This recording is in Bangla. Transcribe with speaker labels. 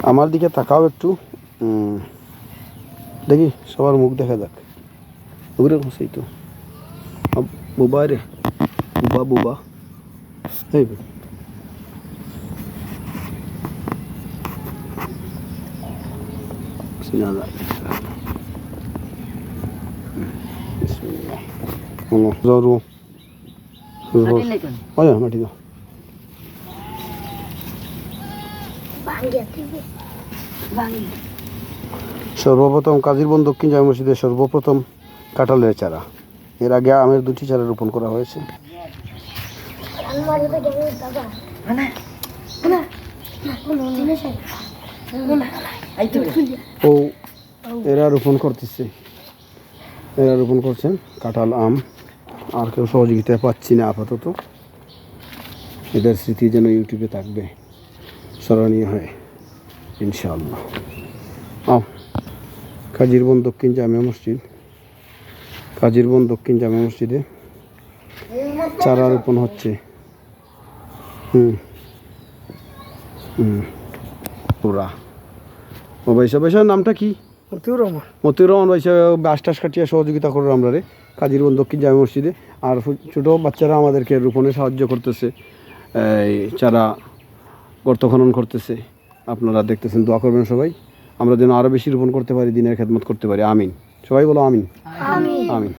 Speaker 1: আমার দিকে তাকাও একটু, দেখি সবার মুখ দেখা যাক। ওগুলো সেই তো বুবা রে, বুবা বুবা এই জরু মাটি দাও। সর্বপ্রথম কাজিরবন দক্ষিণ জামে মসজিদে সর্বপ্রথম কাঁঠালের চারা, এর আগে আমের 2টি চারা রোপণ করা হয়েছে। ও এরা রোপণ করতেছে, এরা রোপণ করছেন কাঁঠাল, আম। আর কেউ সহযোগিতা পাচ্ছি না আপাতত। এদের স্মৃতি যেন ইউটিউবে থাকবে, স্মরণীয় হয় ইনশাআল্লাহ। কাজিরবন দক্ষিণ জামে মসজিদ, কাজিরবন দক্ষিণ জামে মসজিদে চারা রোপণ হচ্ছে। পুরা ও ভাইসা ভাইসার নামটা কি? মতিউর রহমান। মতিউর রহমান ভাইসা বাঁশ টাস কাটিয়ে সহযোগিতা করো আমরা রে কাজিরবন দক্ষিণ জামে মসজিদে। আর ছোটো বাচ্চারা আমাদেরকে রোপণে সাহায্য করতেছে, এই চারা গর্ত খনন করতেছে। আপনারা দেখতেছেন, দোয়া করবেন সবাই, আমরা যেন আরও বেশি রোপণ করতে পারি, দিনের খেদমত করতে পারি। আমিন। সবাই বলো আমিন। আমিন।